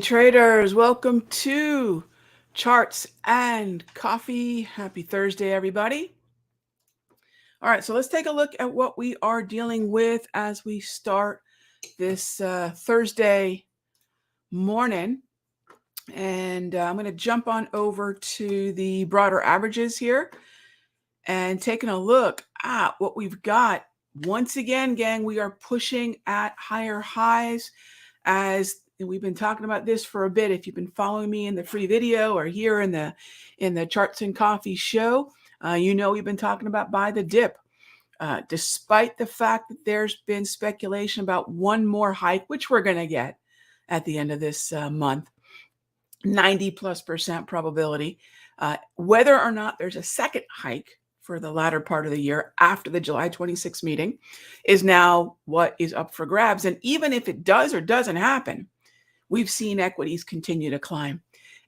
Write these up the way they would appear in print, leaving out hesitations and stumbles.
Traders, welcome to Charts and Coffee. Happy Thursday, everybody. All right, so let's take a look at what we are dealing with as we start this Thursday morning. And I'm going to jump on over to the broader averages here and taking a look at what we've got. Once again, gang, we are pushing at higher highs as we've been talking about this for a bit. If you've been following me in the free video or here in the Charts and Coffee show, you know we've been talking about buy the dip. Despite the fact that there's been speculation about one more hike, which we're going to get at the end of this month, 90+% probability, whether or not there's a second hike for the latter part of the year after the July 26th meeting is now what is up for grabs. And even if it does or doesn't happen, we've seen equities continue to climb.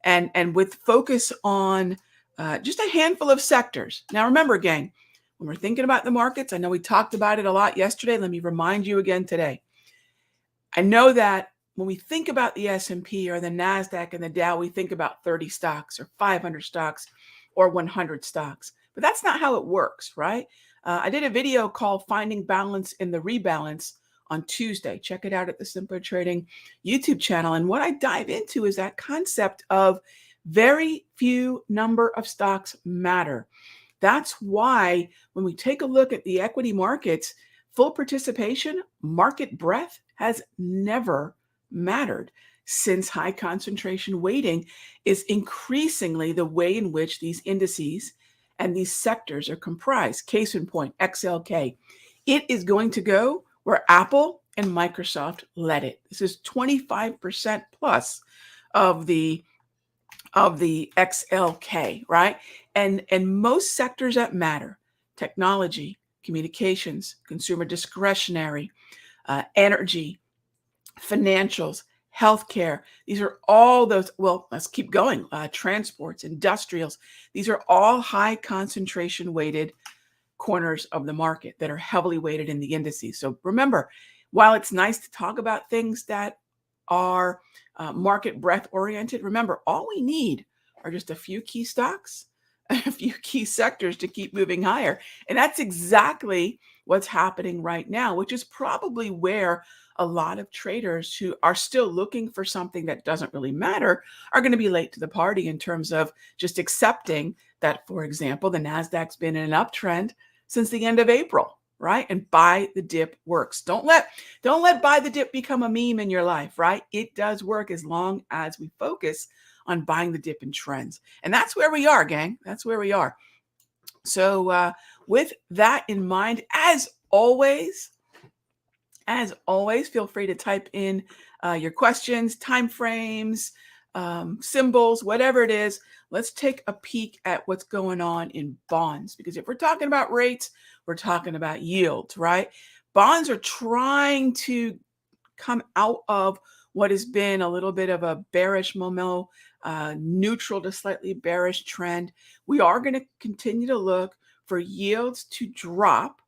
And with focus on just a handful of sectors. Now, remember, gang, when we're thinking about the markets, I know we talked about it a lot yesterday. Let me remind you again today. I know that when we think about the S&P or the NASDAQ and the Dow, we think about 30 stocks or 500 stocks or 100 stocks. But that's not how it works, right? I did a video called Finding Balance in the Rebalance on Tuesday. Check it out at the Simpler Trading YouTube channel. And what I dive into is that concept of very few number of stocks matter. That's why when we take a look at the equity markets, full participation, market breadth has never mattered since high concentration weighting is increasingly the way in which these indices and these sectors are comprised. Case in point, XLK. It is going to go where Apple and Microsoft led it. This is 25% plus of the XLK, right? And most sectors that matter, technology, communications, consumer discretionary, energy, financials, healthcare. These are all those, well, let's keep going. Transports, industrials. These are all high concentration weighted corners of the market that are heavily weighted in the indices. So remember, while it's nice to talk about things that are market breadth oriented, remember, all we need are just a few key stocks, a few key sectors to keep moving higher. And that's exactly what's happening right now, which is probably where a lot of traders who are still looking for something that doesn't really matter are going to be late to the party in terms of just accepting that, for example, the NASDAQ's been in an uptrend since the end of April, right? And buy the dip works. Don't let buy the dip become a meme in your life, right? It does work as long as we focus on buying the dip in trends. And that's where we are, gang. That's where we are. So with that in mind, as always, feel free to type in your questions, timeframes, symbols, whatever it is. Let's take a peek at what's going on in bonds, because if we're talking about rates, we're talking about yields, right? Bonds are trying to come out of what has been a little bit of a bearish momentum, neutral to slightly bearish trend. We are going to continue to look for yields to drop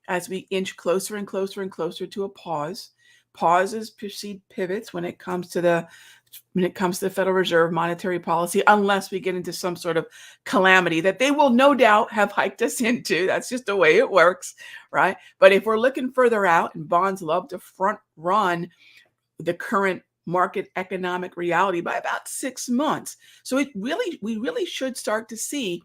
as we inch closer and closer and closer to a pause. Pauses precede pivots when it comes to the Federal Reserve monetary policy, unless we get into some sort of calamity that they will no doubt have hiked us into. That's just the way it works, right? But if we're looking further out, and bonds love to front run the current market economic reality by about 6 months. So we really should start to see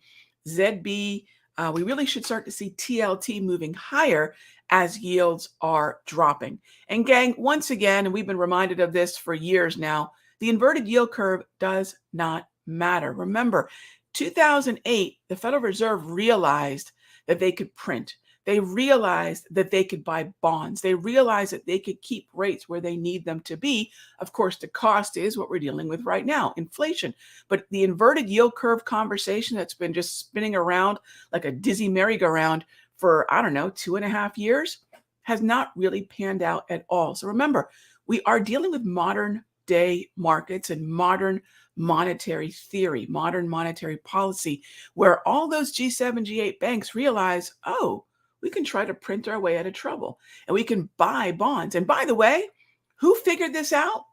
ZB, we really should start to see TLT moving higher as yields are dropping. And gang, once again, and we've been reminded of this for years now, the inverted yield curve does not matter. Remember, 2008, the Federal Reserve realized that they could print. They realized that they could buy bonds. They realized that they could keep rates where they need them to be. Of course, the cost is what we're dealing with right now, inflation. But the inverted yield curve conversation that's been just spinning around like a dizzy merry-go-round for, 2.5 years has not really panned out at all. So remember, we are dealing with modern day markets and modern monetary theory, modern monetary policy, where all those G7, G8 banks realize, oh, we can try to print our way out of trouble and we can buy bonds. And by the way, who figured this out?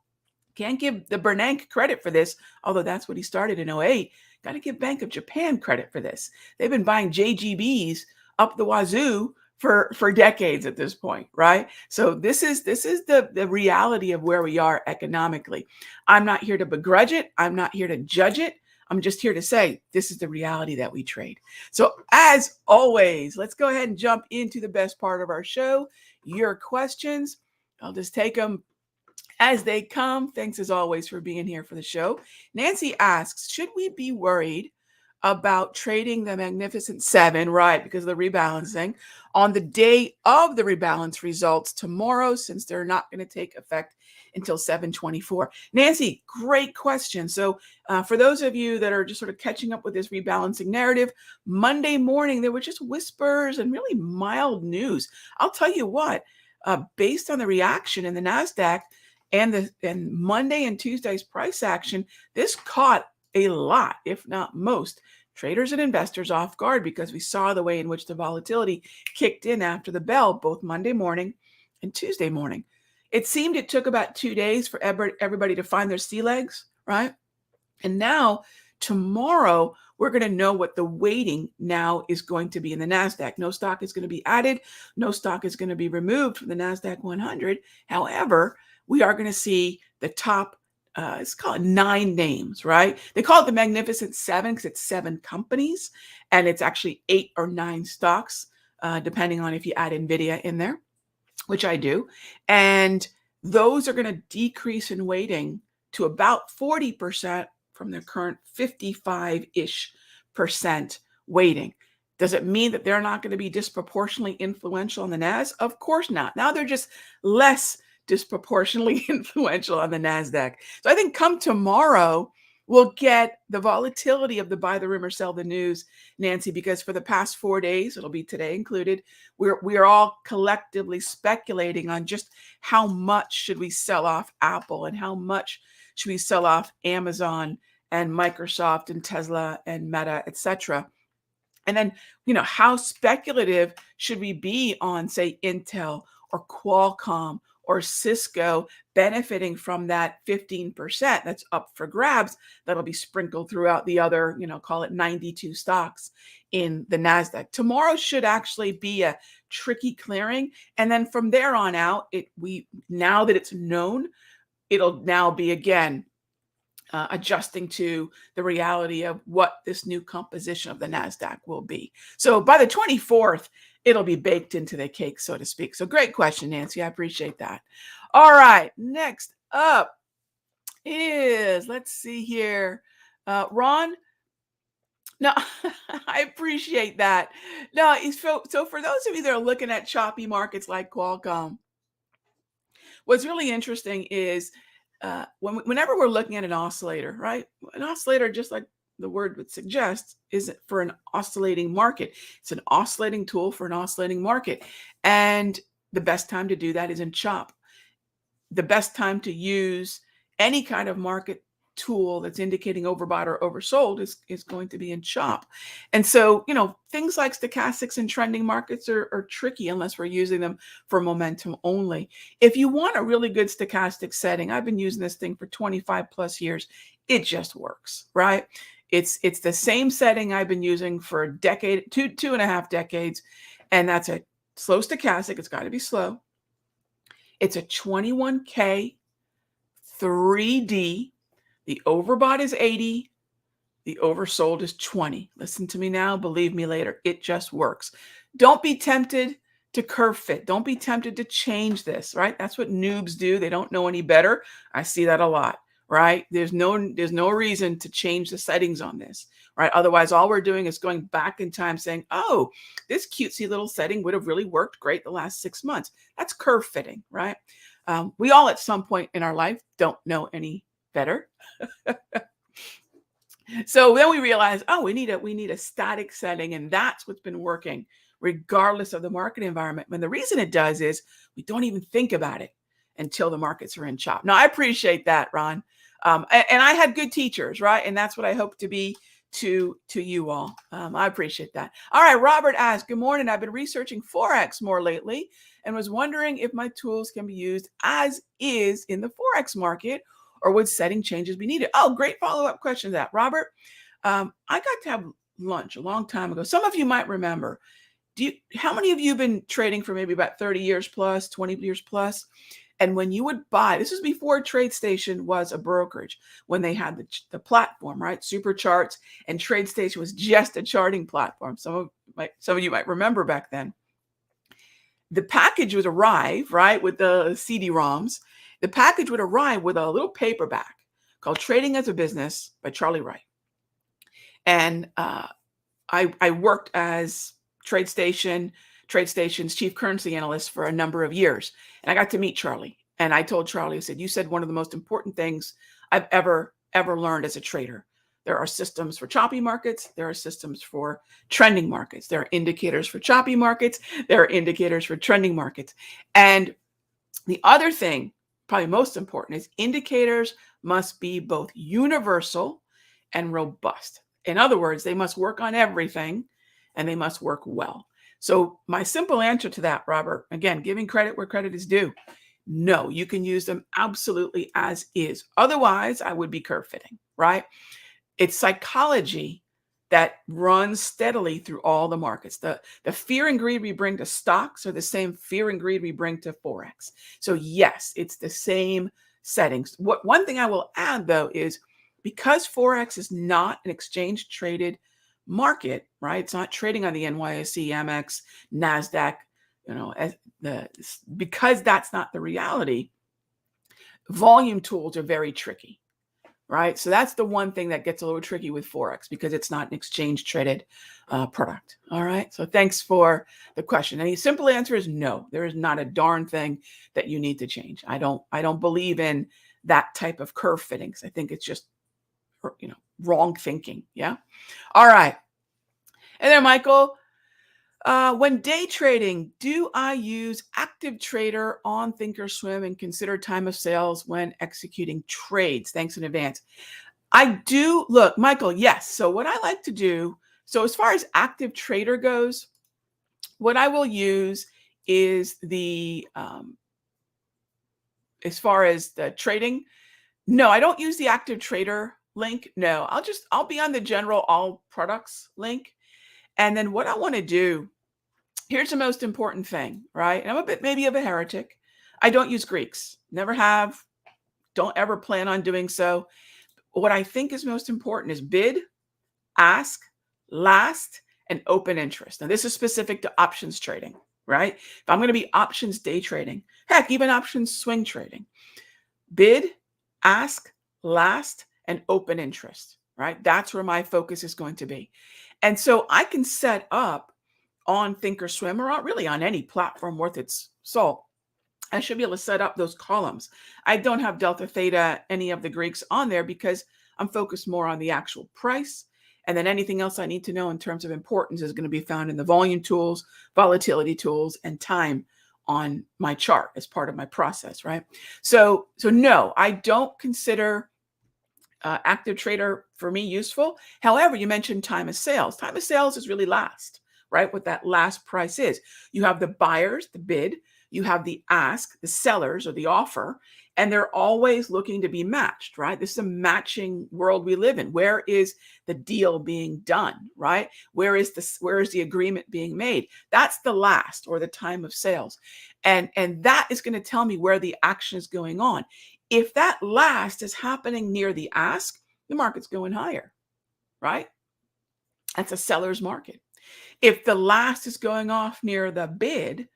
Can't give the Bernanke credit for this, although that's what he started in '08. Got to give Bank of Japan credit for this. They've been buying JGBs up the wazoo for decades at this point, right? So this is the reality of where we are economically. I'm not here to begrudge it. I'm not here to judge it. I'm just here to say this is the reality that we trade. So as always, let's go ahead and jump into the best part of our show, your questions. I'll just take them as they come. Thanks as always for being here for the show. Nancy asks, should we be worried about trading the Magnificent Seven, right, because of the rebalancing, on the day of the rebalance results tomorrow, since they're not going to take effect until 7/24? Nancy, great question. So for those of you that are just sort of catching up with this rebalancing narrative, Monday morning, there were just whispers and really mild news. I'll tell you what, based on the reaction in the NASDAQ and Monday and Tuesday's price action, this caught a lot, if not most, traders and investors off guard, because we saw the way in which the volatility kicked in after the bell, both Monday morning and Tuesday morning. It seemed it took about 2 days for everybody to find their sea legs, right? And now, tomorrow, we're going to know what the weighting now is going to be in the NASDAQ. No stock is going to be added. No stock is going to be removed from the NASDAQ 100. However, we are going to see the top, let's call it 9 names, right? They call it the Magnificent Seven because it's 7 companies, and it's actually 8 or 9 stocks, depending on if you add NVIDIA in there, which I do. And those are going to decrease in weighting to about 40% from their current 55-ish percent weighting. Does it mean that they're not going to be disproportionately influential on the NAS? Of course not. Now they're just less disproportionately influential on the NASDAQ. So I think come tomorrow, we'll get the volatility of the buy the rumor, sell the news, Nancy, because for the past 4 days, it'll be today included, we are all collectively speculating on just how much should we sell off Apple and how much should we sell off Amazon and Microsoft and Tesla and Meta, etc. And then, how speculative should we be on, say, Intel or Qualcomm or Cisco benefiting from that 15% that's up for grabs that'll be sprinkled throughout the other, call it 92 stocks in the NASDAQ. Tomorrow should actually be a tricky clearing. And then from there on out, now that it's known, it'll now be again adjusting to the reality of what this new composition of the NASDAQ will be. So by the 24th, it'll be baked into the cake, so to speak. So great question, Nancy. I appreciate that. All right. Next up is, let's see here. Ron. No, I appreciate that. No, so for those of you that are looking at choppy markets like Qualcomm, what's really interesting is whenever we're looking at an oscillator, right? An oscillator, just like the word would suggest, is for an oscillating market. It's an oscillating tool for an oscillating market. And the best time to do that is in chop. The best time to use any kind of market tool that's indicating overbought or oversold is going to be in chop. And so, things like stochastics and trending markets are tricky unless we're using them for momentum only. If you want a really good stochastic setting, I've been using this thing for 25 plus years. It just works, right? It's the same setting I've been using for a decade, two and a half decades. And that's a slow stochastic. It's got to be slow. It's a 21K 3D. The overbought is 80. The oversold is 20. Listen to me now. Believe me later. It just works. Don't be tempted to curve fit. Don't be tempted to change this, right? That's what noobs do. They don't know any better. I see that a lot, right? There's no reason to change the settings on this, right? Otherwise, all we're doing is going back in time saying, oh, this cutesy little setting would have really worked great the last 6 months. That's curve fitting, right? We all at some point in our life don't know any better. So then we realize, oh, we need a static setting, and that's what's been working regardless of the market environment. And the reason it does is we don't even think about it until the markets are in chop. Now, I appreciate that, Ron. And I had good teachers, right? And that's what I hope to be to you all. I appreciate that. All right, Robert asked, good morning. I've been researching Forex more lately and was wondering if my tools can be used as is in the Forex market, or would setting changes be needed? Oh, great follow-up question to that, Robert. I got to have lunch a long time ago. Some of you might remember. How many of you have been trading for maybe about 30 years plus, 20 years plus? And when you would buy, this was before TradeStation was a brokerage, when they had the platform, right? Super charts, and TradeStation was just a charting platform. Some of you might remember back then. The package would arrive, right, with the CD-ROMs. The package would arrive with a little paperback called Trading as a Business by Charlie Wright. And I worked as TradeStation's chief currency analyst for a number of years. And I got to meet Charlie. And I told Charlie, I said, you said one of the most important things I've ever learned as a trader. There are systems for choppy markets. There are systems for trending markets. There are indicators for choppy markets. There are indicators for trending markets. And the other thing, probably most important, is indicators must be both universal and robust. In other words, they must work on everything and they must work well. So my simple answer to that, Robert, again, giving credit where credit is due. No, you can use them absolutely as is. Otherwise, I would be curve fitting, right? It's psychology that runs steadily through all the markets. The fear and greed we bring to stocks are the same fear and greed we bring to Forex. So yes, it's the same settings. One thing I will add, though, is because Forex is not an exchange traded market, right? It's not trading on the NYSE, Amex, NASDAQ, because that's not the reality. Volume tools are very tricky, right? So that's the one thing that gets a little tricky with Forex because it's not an exchange traded product. All right. So thanks for the question. And the simple answer is no, there is not a darn thing that you need to change. I don't believe in that type of curve fittings. I think it's just, wrong thinking. Yeah. All right. And then Michael, when day trading, do I use active trader on thinkorswim and consider time of sales when executing trades? Thanks in advance. I do. Look, Michael, yes. So what I like to do, so as far as active trader goes, what I will use is as far as the trading, no, I don't use the active trader link. No, I'll be on the general all products link. And then what I want to do, here's the most important thing, right? And I'm a bit maybe of a heretic. I don't use Greeks. Never have. Don't ever plan on doing so. What I think is most important is bid, ask, last, and open interest. Now, this is specific to options trading, right? If I'm going to be options day trading, heck, even options swing trading, bid, ask, last, and open interest, right? That's where my focus is going to be. And so I can set up on thinkorswim or really on any platform worth its salt. I should be able to set up those columns. I don't have delta, theta, any of the Greeks on there because I'm focused more on the actual price. And then anything else I need to know in terms of importance is going to be found in the volume tools, volatility tools, and time on my chart as part of my process, right? So no, I don't consider active trader for me useful. However, you mentioned time of sales. Time of sales is really last, right? What that last price is. You have the buyers, the bid, you have the ask, the sellers or the offer, and they're always looking to be matched, right? This is a matching world we live in. Where is the deal being done, right? Where is the agreement being made? That's the last or the time of sales. And that is going to tell me where the action is going on. If that last is happening near the ask, the market's going higher, right? That's a seller's market. If the last is going off near the bid,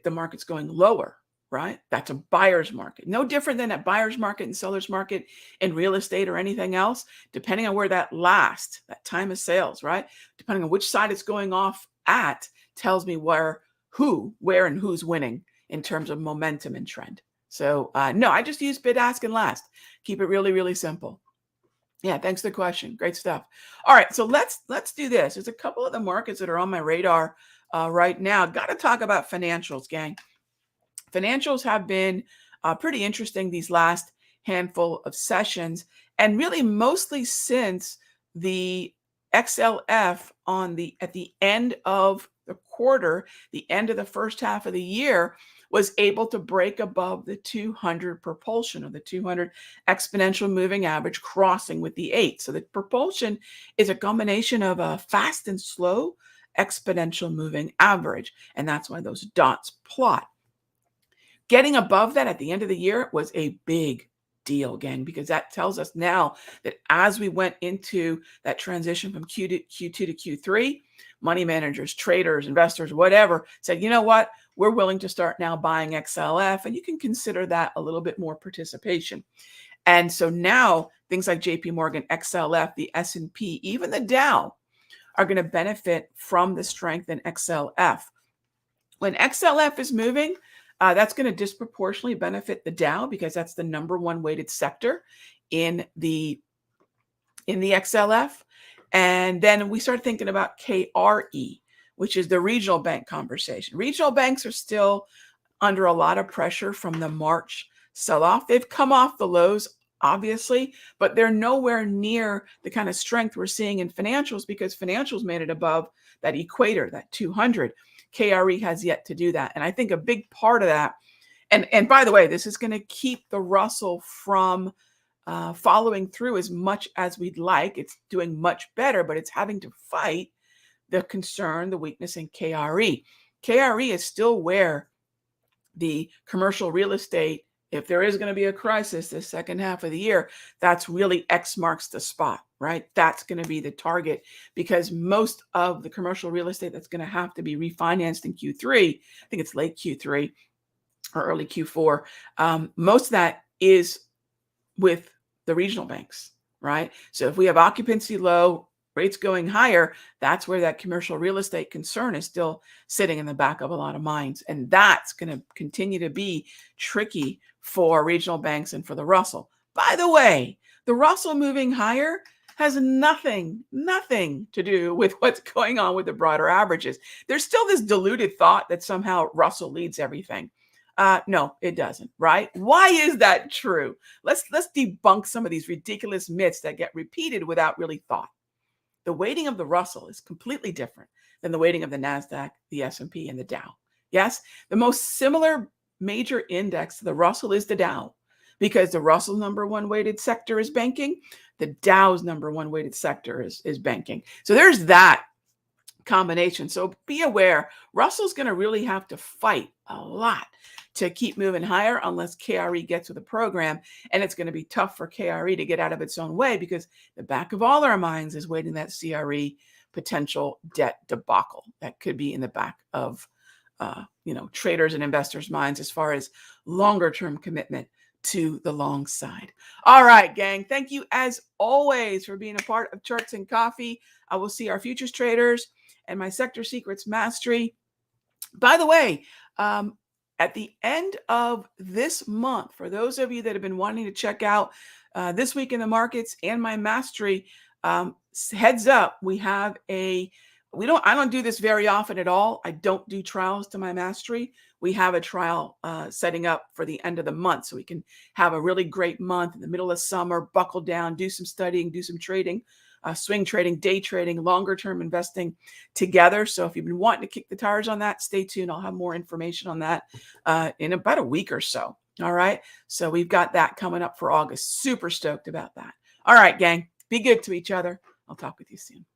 the market's going lower, right? That's a buyer's market. No different than a buyer's market and seller's market in real estate or anything else, depending on where that time of sales, right? Depending on which side it's going off at, tells me where and who's winning in terms of momentum and trend. So no, I just use bid, ask, and last. Keep it really, really simple. Yeah, thanks for the question. Great stuff. All right, so let's do this. There's a couple of the markets that are on my radar right now. Got to talk about financials, gang. Financials have been pretty interesting these last handful of sessions, and really mostly since the XLF at the end of the quarter, the end of the first half of the year, was able to break above the 200 propulsion, or the 200 exponential moving average, crossing with the 8. So the propulsion is a combination of a fast and slow exponential moving average. And that's why those dots plot. Getting above that at the end of the year was a big deal, gang, because that tells us now that as we went into that transition from Q2 to Q3, money managers, traders, investors, whatever, said, you know what, we're willing to start now buying XLF, and you can consider that a little bit more participation. And so now things like JP Morgan, XLF, the S&P, even the Dow are going to benefit from the strength in XLF. When XLF is moving, that's going to disproportionately benefit the Dow, because that's the number one weighted sector in the XLF. And then we start thinking about KRE, which is the regional bank conversation. Regional banks are still under a lot of pressure from the March sell-off. They've come off the lows, obviously, but they're nowhere near the kind of strength we're seeing in financials, because financials made it above that equator, that 200. KRE has yet to do that. And I think a big part of that, and by the way, this is going to keep the Russell from following through as much as we'd like. It's doing much better, but it's having to fight the concern, the weakness in KRE. KRE is still where the commercial real estate, if there is going to be a crisis this second half of the year, that's really X marks the spot, right? That's going to be the target, because most of the commercial real estate that's going to have to be refinanced in Q3, I think it's late Q3 or early Q4, most of that is with the regional banks, right? So if we have occupancy low, rates going higher, that's where that commercial real estate concern is still sitting in the back of a lot of minds. And that's going to continue to be tricky for regional banks and for the Russell. By the way, the Russell moving higher has nothing to do with what's going on with the broader averages. There's still this diluted thought that somehow Russell leads everything. No, it doesn't, right? Why is that true? Let's debunk some of these ridiculous myths that get repeated without really thought. The weighting of the Russell is completely different than the weighting of the NASDAQ, the S&P, and the Dow. Yes, the most similar major index to the Russell is the Dow, because the Russell's number one weighted sector is banking. The Dow's number one weighted sector is banking. So there's that combination. So be aware, Russell's going to really have to fight a lot to keep moving higher unless KRE gets with the program. And it's going to be tough for KRE to get out of its own way, because the back of all our minds is waiting that CRE potential debt debacle that could be in the back of traders and investors' minds as far as longer term commitment to the long side. All right, gang. Thank you as always for being a part of Charts and Coffee. I will see our futures traders and my Sector Secrets Mastery. By the way, at the end of this month, for those of you that have been wanting to check out This Week in the Markets and my Mastery, heads up, we have I don't do this very often at all. I don't do trials to my Mastery. We have a trial setting up for the end of the month, so we can have a really great month in the middle of summer, buckle down, do some studying, do some trading, swing trading, day trading, longer term investing together. So if you've been wanting to kick the tires on that, stay tuned. I'll have more information on that in about a week or so. All right. So we've got that coming up for August. Super stoked about that. All right, gang. Be good to each other. I'll talk with you soon.